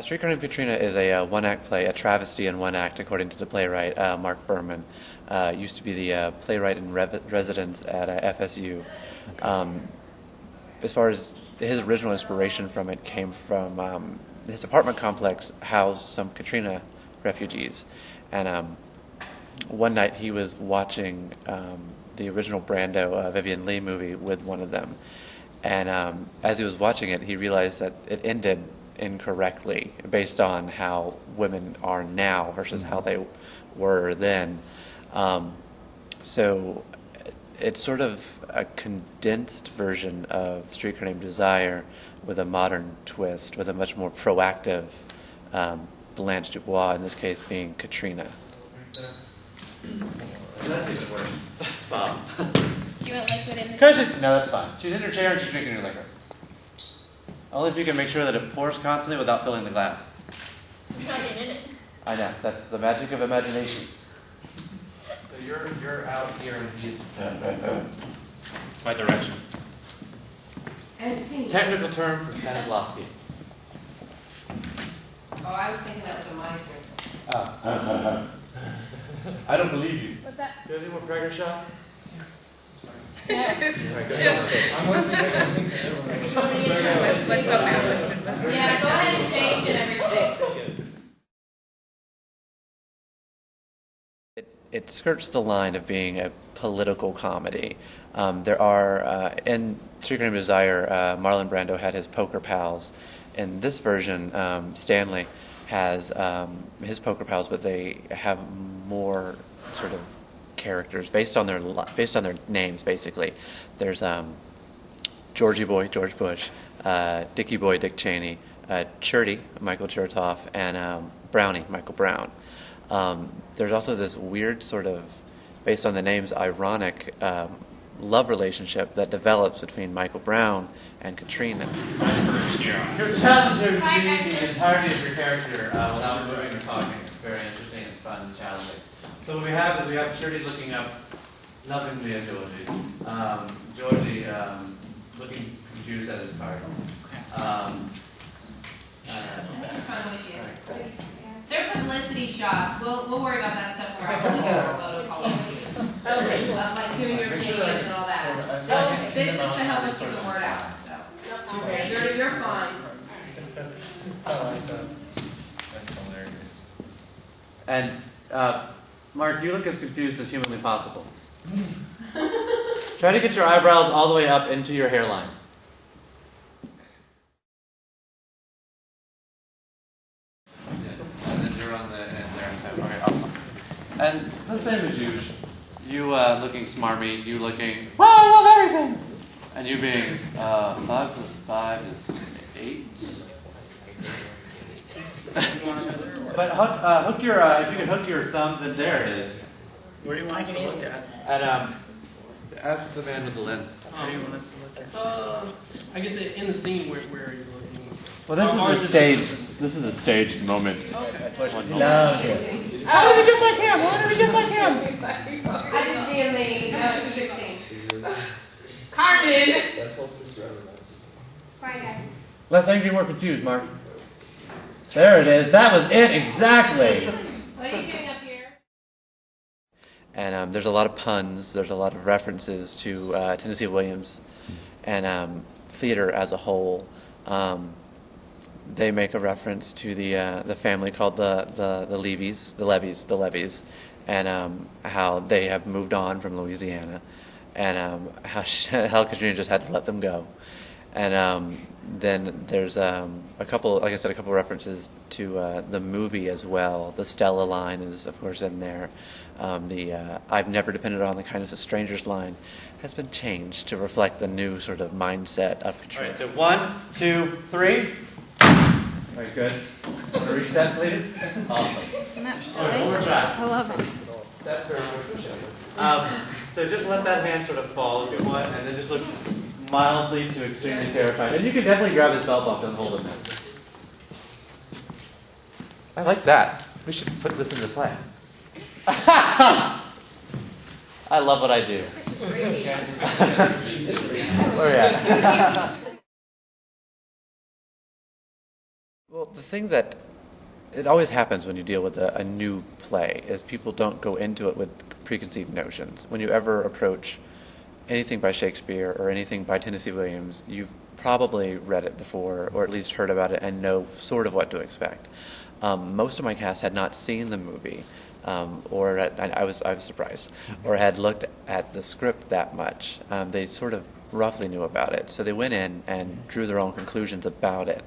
Streetcar Named Katrina is a one-act play, a travesty in one act, according to the playwright Mark Berman. Used to be the playwright in residence at FSU. As far as his original inspiration from it came from his apartment complex housed some Katrina refugees, and one night he was watching the original Brando Vivian Leigh movie with one of them, and as he was watching it, he realized that it ended incorrectly based on how women are now versus how they were then. So it's sort of a condensed version of Streetcar Named Desire with a modern twist, with a much more proactive Blanche Dubois, in this case being Katrina. That's even worse. Bob. You want liquid in the No, that's fine. She's in her chair and she's drinking her liquor. Only if you can make sure that it pours constantly without filling the glass. There's nothing in it. I know. That's the magic of imagination. So you're out here and he's My direction. And Technical term for Stanislavski. Oh, I was thinking that was a miser. I don't believe you. What's that? Do you have any more Prager shots? Yes. I'm listening. Let's go now. Let's Yeah, go ahead and change it every day. It skirts the line of being a political comedy. There are, in Streetcar Named Desire, Marlon Brando had his poker pals. In this version, Stanley has his poker pals, but they have more sort of characters based on their names, basically. There's Georgie Boy, George Bush, Dickie Boy, Dick Cheney, Cherty, Michael Chertoff, and Brownie, Michael Brown. There's also this weird sort of, based on the names, ironic love relationship that develops between Michael Brown and Katrina. Your challenge is to read the entirety of your character without moving or talking. It's very interesting and fun and challenging. So what we have is Shirley looking up lovingly at Georgie. Georgie looking confused at his cards. They're publicity shots. We'll worry about that stuff when we're actually doing our photo call. Okay. Like doing your changes and all that. This is to help us get the word out. So you're fine. That's hilarious. And Mark, you look as confused as humanly possible. Try to get your eyebrows all the way up into your hairline. And then you're on the end there. Okay, awesome. And the same as you. You looking smarmy, you looking, well, I love everything. And you being 5 plus 5 is 8. But hook your if you can hook your thumbs in there, it is. Where do you want us to look at? And ask the man with the lens. Where do you want us to look at? I guess in the scene, where are you looking? Well, this is a stage. This is a staged moment. Love it. I want to be just like him. I want to be just like him. I just DMA. No, 216. Carmen! Bye, guys. Let's make you more confused, Mark. There it is. That was it exactly. What are you doing up here? And there's a lot of puns, there's a lot of references to Tennessee Williams and theater as a whole. They make a reference to the family called the Levies, and how they have moved on from Louisiana, and how Katrina just had to let them go. And then there's a couple references to the movie as well. The Stella line is, of course, in there. I've never depended on the kindness of strangers line has been changed to reflect the new sort of mindset of Katrina. All right, so 1, 2, 3. Very good. Want to reset, please? Awesome. Isn't that All silly? right, one more try. I love it. That's very good. So just let that hand sort of fall if you want, and then just look mildly to extremely terrified. And you can definitely grab his belt buckle and hold him there. I like that. We should put this into play. I love what I do. Where are we at? Well, the thing that it always happens when you deal with a new play is people don't go into it with preconceived notions. When you ever approach anything by Shakespeare or anything by Tennessee Williams, you've probably read it before or at least heard about it and know sort of what to expect. Most of my cast had not seen the movie, I was surprised, or had looked at the script that much. They sort of roughly knew about it, so they went in and drew their own conclusions about it.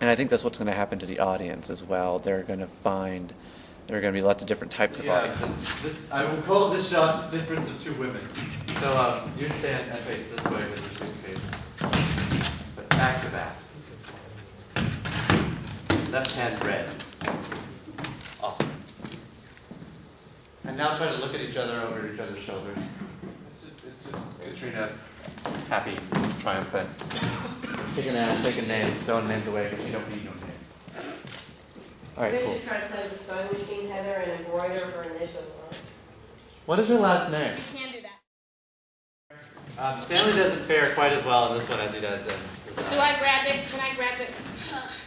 And I think that's what's going to happen to the audience as well. They're going to find there are going to be lots of different types of audiences. I will call this shot difference of two women. So you stand and face this way with your suitcase, but back to back. Left hand red. Awesome. And now try to look at each other over each other's shoulders. It's just Katrina, happy, triumphant. Taking names, throwing names away because you don't need no names. All right, Maybe cool. you should try to play with the sewing machine, Heather, and embroider her initials on it. What is your last name? You can do that. Stanley doesn't fare quite as well in this one as he does in Do I grab it? Can I grab it?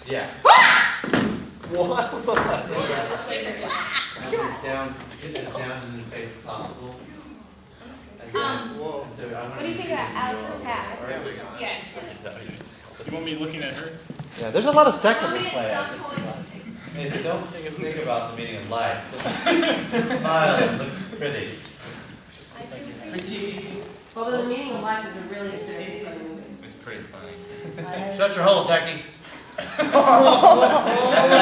Yeah. What? Down in his face as possible. What do you think about Alex's hat? Yes. You want me looking at her? Yeah, there's a lot of sex in Tell me this at play. some point. Hey, don't think about the meaning of life. Just smile and look pretty. Although the meaning of life is a really serious movie. It's pretty funny. Shut your hole, Techie. I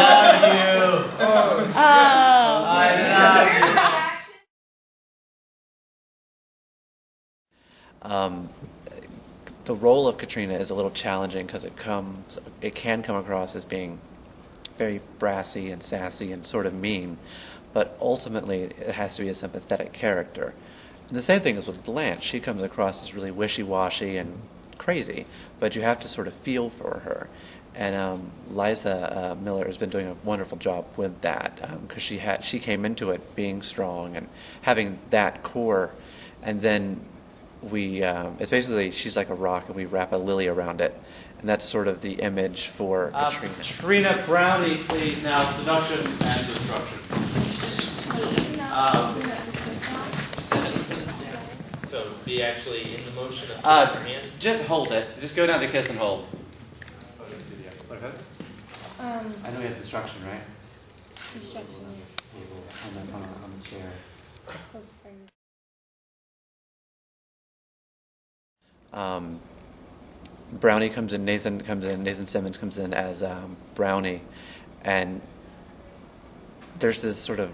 love you. Oh. I love you. The role of Katrina is a little challenging because it can come across as being very brassy and sassy and sort of mean, but ultimately it has to be a sympathetic character. And the same thing is with Blanche. She comes across as really wishy-washy and crazy, but you have to sort of feel for her. And Liza Miller has been doing a wonderful job with that because she came into it being strong and having that core, and then it's basically she's like a rock and we wrap a lily around it, and that's sort of the image for Katrina. Katrina Brownie, please now. Seduction and destruction. So be actually in the motion of kissing her hand? Just hold it. Just go down to kiss and hold. I know we have destruction, right? Instruction. On the chair. Brownie comes in, Nathan Simmons comes in as Brownie, and there's this sort of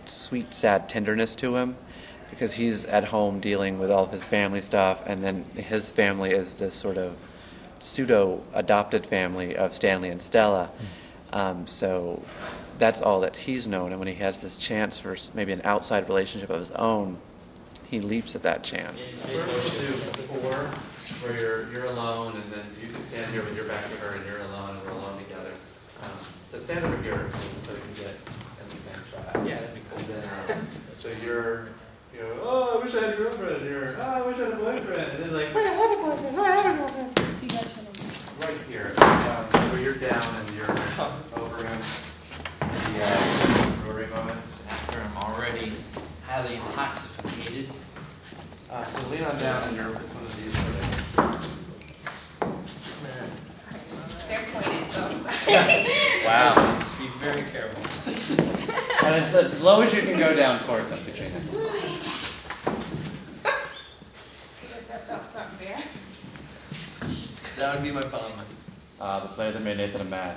sweet, sad tenderness to him because he's at home dealing with all of his family stuff, and then his family is this sort of pseudo-adopted family of Stanley and Stella. So that's all that he's known, and when he has this chance for maybe an outside relationship of his own, he leaps at that chance. First we'll do 4, where you're alone, and then you can stand here with your back to her, and you're alone, and we're alone together. So stand over here so we can get in the same shot. Yeah, that'd be cool. And then, so you're, oh, I wish I had a girlfriend, and you're, oh, I wish I had a boyfriend, and then like, wait, I have a boyfriend, I have a girlfriend. Right here, where you're down and you're over him. The rotary moment. After I'm already highly intoxicated. So lean on down and you're with one of these. They're pointed, so. Wow. Just be very careful. And as low as you can go down towards them, Katrina. That would be my palm. The player that made Nathan mad.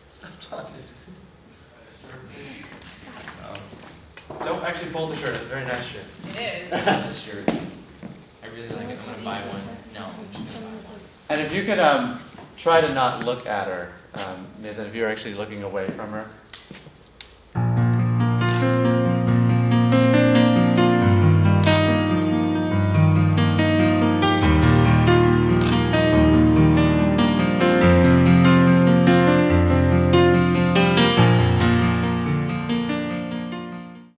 Stop talking. Don't actually pull the shirt. It's a very nice shirt. It is. The shirt. I really like it. I'm gonna buy one. No. And if you could try to not look at her, Nathan, if you're actually looking away from her,